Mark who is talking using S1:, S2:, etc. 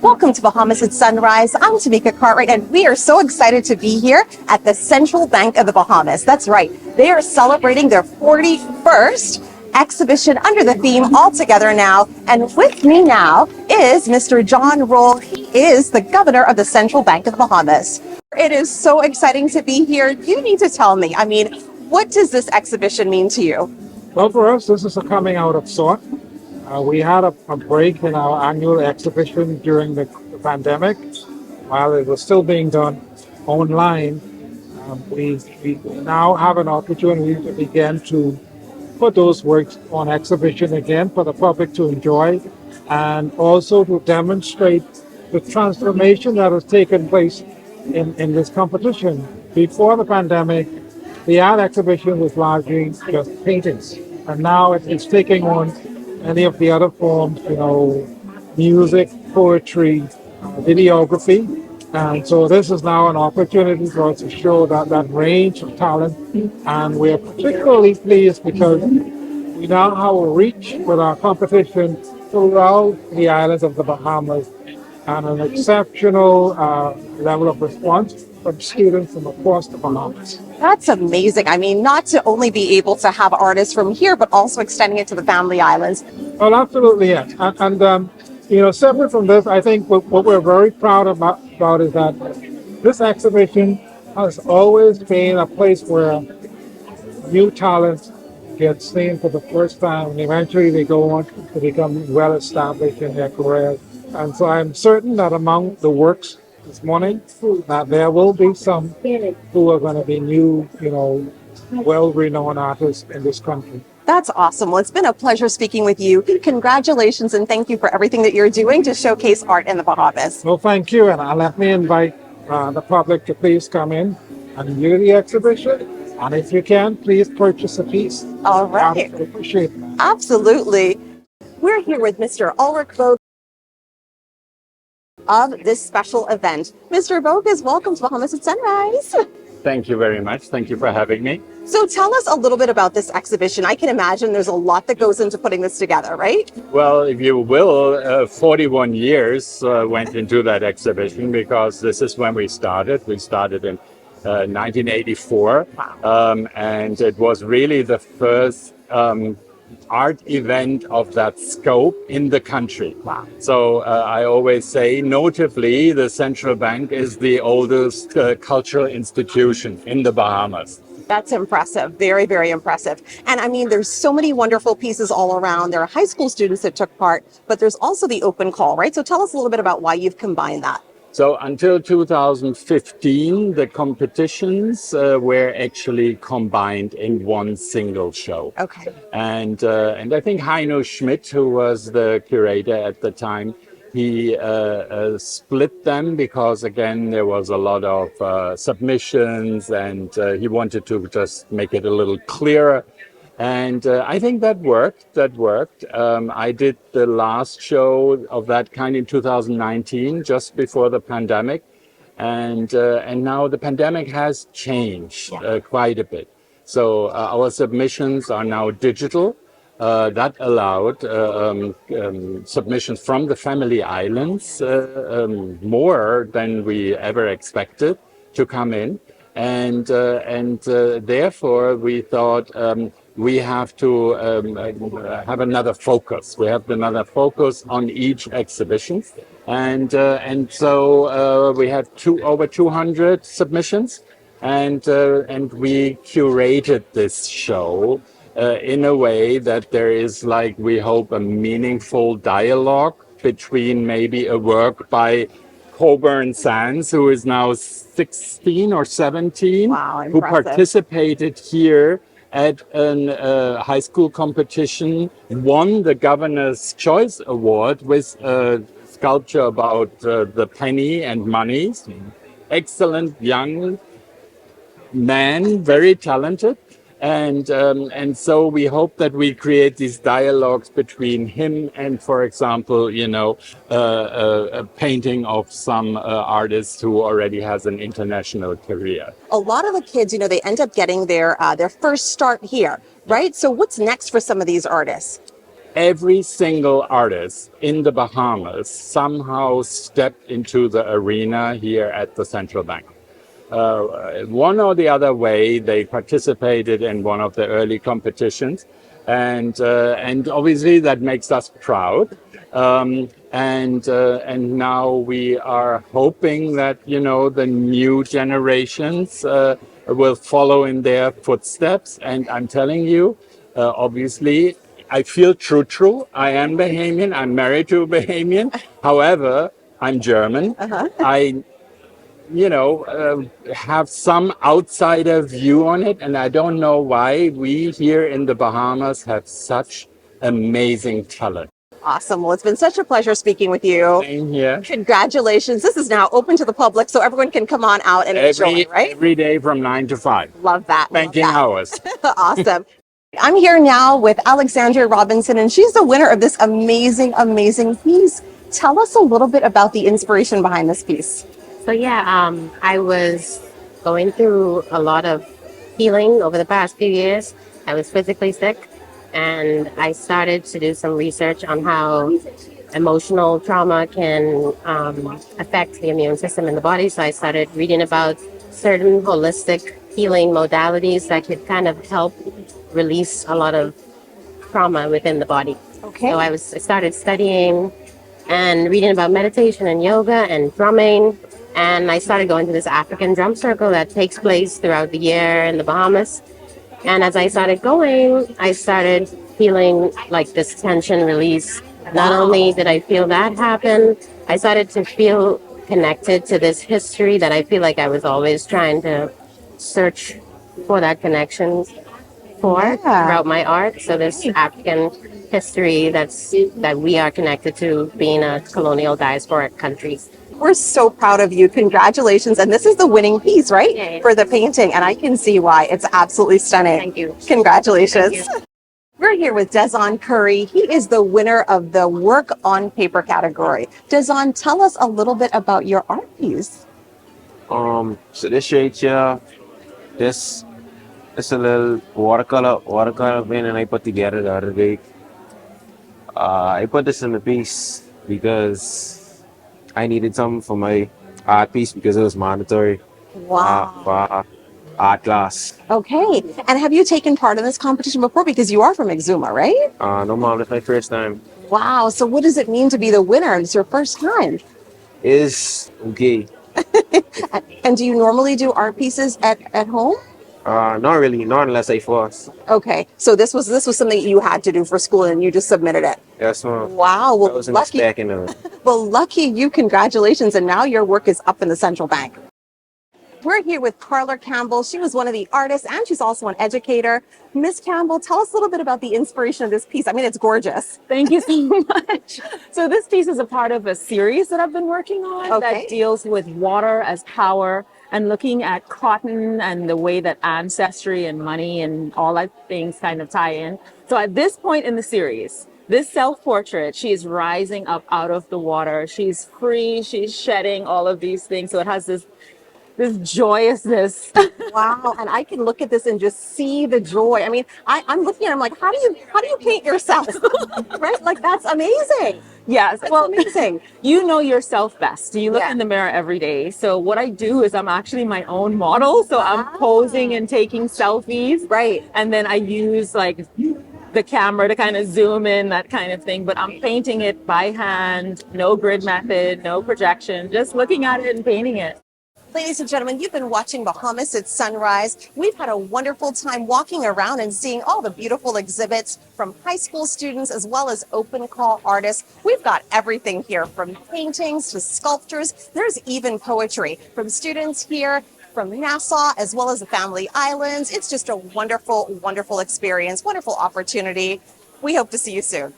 S1: Welcome to Bahamas at Sunrise. I'm Tamika Cartwright, and we are so excited to be here at the Central Bank of the Bahamas. That's right, they are celebrating their 41st exhibition under the theme All Together Now. And with me now is Mr. John Roll. He is the governor of the Central Bank of the Bahamas. It is so exciting to be here. You need to tell me, what does this exhibition mean to you?
S2: Well, for us, this is a coming out of sort. We had a break in our annual exhibition during the pandemic. While it was still being done online, we now have an opportunity to begin to put those works on exhibition again for the public to enjoy, and also to demonstrate the transformation that has taken place in this competition. Before the pandemic, the art exhibition was largely just paintings, and now it's taking on any of the other forms, music, poetry, videography. And so this is now an opportunity for us to show that range of talent. And we're particularly pleased because we now have a reach with our competition throughout the islands of the Bahamas and an exceptional level of response from students from across the Bahamas.
S1: That's amazing. Not to only be able to have artists from here, but also extending it to the Family Islands.
S2: Well, absolutely, yes. Separate from this, I think what we're very proud about is that this exhibition has always been a place where new talent get seen for the first time, and eventually they go on to become well established in their careers. And so I'm certain that among the works this morning, that there will be some who are going to be new, well-renowned artists in this country.
S1: That's awesome. Well, it's been a pleasure speaking with you. Congratulations and thank you for everything that you're doing to showcase art in the Bahamas.
S2: Well, thank you. And let me invite the public to please come in and view the exhibition. And if you can, please purchase a piece.
S1: All right.
S2: I appreciate that.
S1: Absolutely. We're here with Mr. Ulrich Vogt of this special event. Mr. Vogt, welcome to Bahamas at Sunrise.
S3: Thank you very much. Thank you for having me.
S1: So tell us a little bit about this exhibition. I can imagine there's a lot that goes into putting this together, right?
S3: Well, if you will, 41 years went into that exhibition because this is when we started. We started in 1984.
S1: Wow.
S3: And it was really the first art event of that scope in the country.
S1: Wow.
S3: So I always say, notably, the central bank is the oldest cultural institution in the Bahamas.
S1: That's impressive. Very, very impressive. And there's so many wonderful pieces all around. There are high school students that took part, but there's also the open call, right? So tell us a little bit about why you've combined that.
S3: So until 2015, the competitions were actually combined in one single show.
S1: Okay.
S3: And I think Heino Schmidt, who was the curator at the time, he split them because, again, there was a lot of submissions, and he wanted to just make it a little clearer. And I think that worked. I did the last show of that kind in 2019, just before the pandemic. And now the pandemic has changed quite a bit. So our submissions are now digital. That allowed submissions from the Family Islands, more than we ever expected to come in. And therefore, we thought we have to have another focus. We have another focus on each exhibition. And so we had over 200 submissions, and we curated this show in a way that there is, like, we hope, a meaningful dialogue between maybe a work by Coburn Sands, who is now 16 or 17,
S1: Wow,
S3: who participated here at a high school competition, won the Governor's Choice Award with a sculpture about the penny and money. Excellent young man, very talented. And so we hope that we create these dialogues between him and, for example, a painting of some artist who already has an international career.
S1: A lot of the kids, they end up getting their first start here, right? So what's next for some of these artists?
S3: every single artist in the Bahamas somehow stepped into the arena here at the central bank. One or the other way, they participated in one of the early competitions, and obviously that makes us proud. And now we are hoping that the new generations will follow in their footsteps. And I'm telling you, obviously, I feel true. I am Bahamian. I'm married to a Bahamian. However, I'm German. I have some outsider view on it, and I don't know why we here in the Bahamas have such amazing talent.
S1: Awesome. Well, it's been such a pleasure speaking with you.
S3: Same here.
S1: Congratulations. This is now open to the public, so everyone can come on out and enjoy, right?
S3: Every day from 9 to 5.
S1: Love that. Love
S3: Banking
S1: that.
S3: hours.
S1: Awesome. I'm here now with Alexandria Robinson, and she's the winner of this amazing, amazing piece. Tell us a little bit about the inspiration behind this piece.
S4: So I was going through a lot of healing over the past few years. I was physically sick, and I started to do some research on how emotional trauma can affect the immune system in the body. So I started reading about certain holistic healing modalities that could kind of help release a lot of trauma within the body.
S1: Okay.
S4: So I started studying and reading about meditation and yoga and drumming. And I started going to this African drum circle that takes place throughout the year in the Bahamas. And as I started going, I started feeling like this tension release. Not only did I feel that happen, I started to feel connected to this history that I feel like I was always trying to search for that connection throughout my art. So this African history that we are connected to, being a colonial diasporic country.
S1: We're so proud of you. Congratulations. And this is the winning piece, right?
S4: Yeah.
S1: For the painting. And I can see why. It's absolutely stunning.
S4: Thank you.
S1: Congratulations.
S4: Thank you.
S1: We're here with Dezon Curry. He is the winner of the Work on Paper category. Dezon, tell us a little bit about your art piece.
S5: So this right here, this is a little watercolor pen, and I put together the other day. I put this in the piece because I needed something for my art piece because it was mandatory
S1: Wow.
S5: for art class.
S1: Okay. And have you taken part in this competition before? Because you are from Exuma, right?
S5: No mom, that's my first time.
S1: Wow. So what does it mean to be the winner? It's your first time.
S5: Is okay.
S1: And do you normally do art pieces at home?
S5: Not really, not unless I force.
S1: Okay. So this was something you had to do for school and you just submitted it.
S5: Yes, mom.
S1: Wow.
S5: I
S1: Well,
S5: wasn't
S1: lucky.
S5: expecting it.
S1: Well, lucky you. Congratulations. And now your work is up in the central bank. We're here with Carla Campbell. She was one of the artists and she's also an educator. Miss Campbell, tell us a little bit about the inspiration of this piece. I mean, it's gorgeous.
S6: Thank you so much. So this piece is a part of a series that I've been working on
S1: Okay.
S6: that deals with water as power and looking at cotton and the way that ancestry and money and all that things kind of tie in. So at this point in the series, this self-portrait, she is rising up out of the water. She's free. She's shedding all of these things. So it has this joyousness.
S1: Wow. And I can look at this and just see the joy. I mean, I'm looking at it, I'm like, how do you paint yourself? Right? Like, that's amazing.
S6: Yes.
S1: That's
S6: Well,
S1: amazing.
S6: you know yourself best. You look
S1: Yeah.
S6: in the mirror every day. So what I do is I'm actually my own model. So I'm posing and taking selfies.
S1: Right.
S6: And then I use like the camera to kind of zoom in, that kind of thing. But I'm painting it by hand, no grid method, no projection, just looking at it and painting it.
S1: Ladies and gentlemen, you've been watching Bahamas at Sunrise. We've had a wonderful time walking around and seeing all the beautiful exhibits from high school students as well as open call artists. We've got everything here from paintings to sculptures. There's even poetry from students here from Nassau as well as the Family Islands. It's just a wonderful, wonderful experience, wonderful opportunity. We hope to see you soon.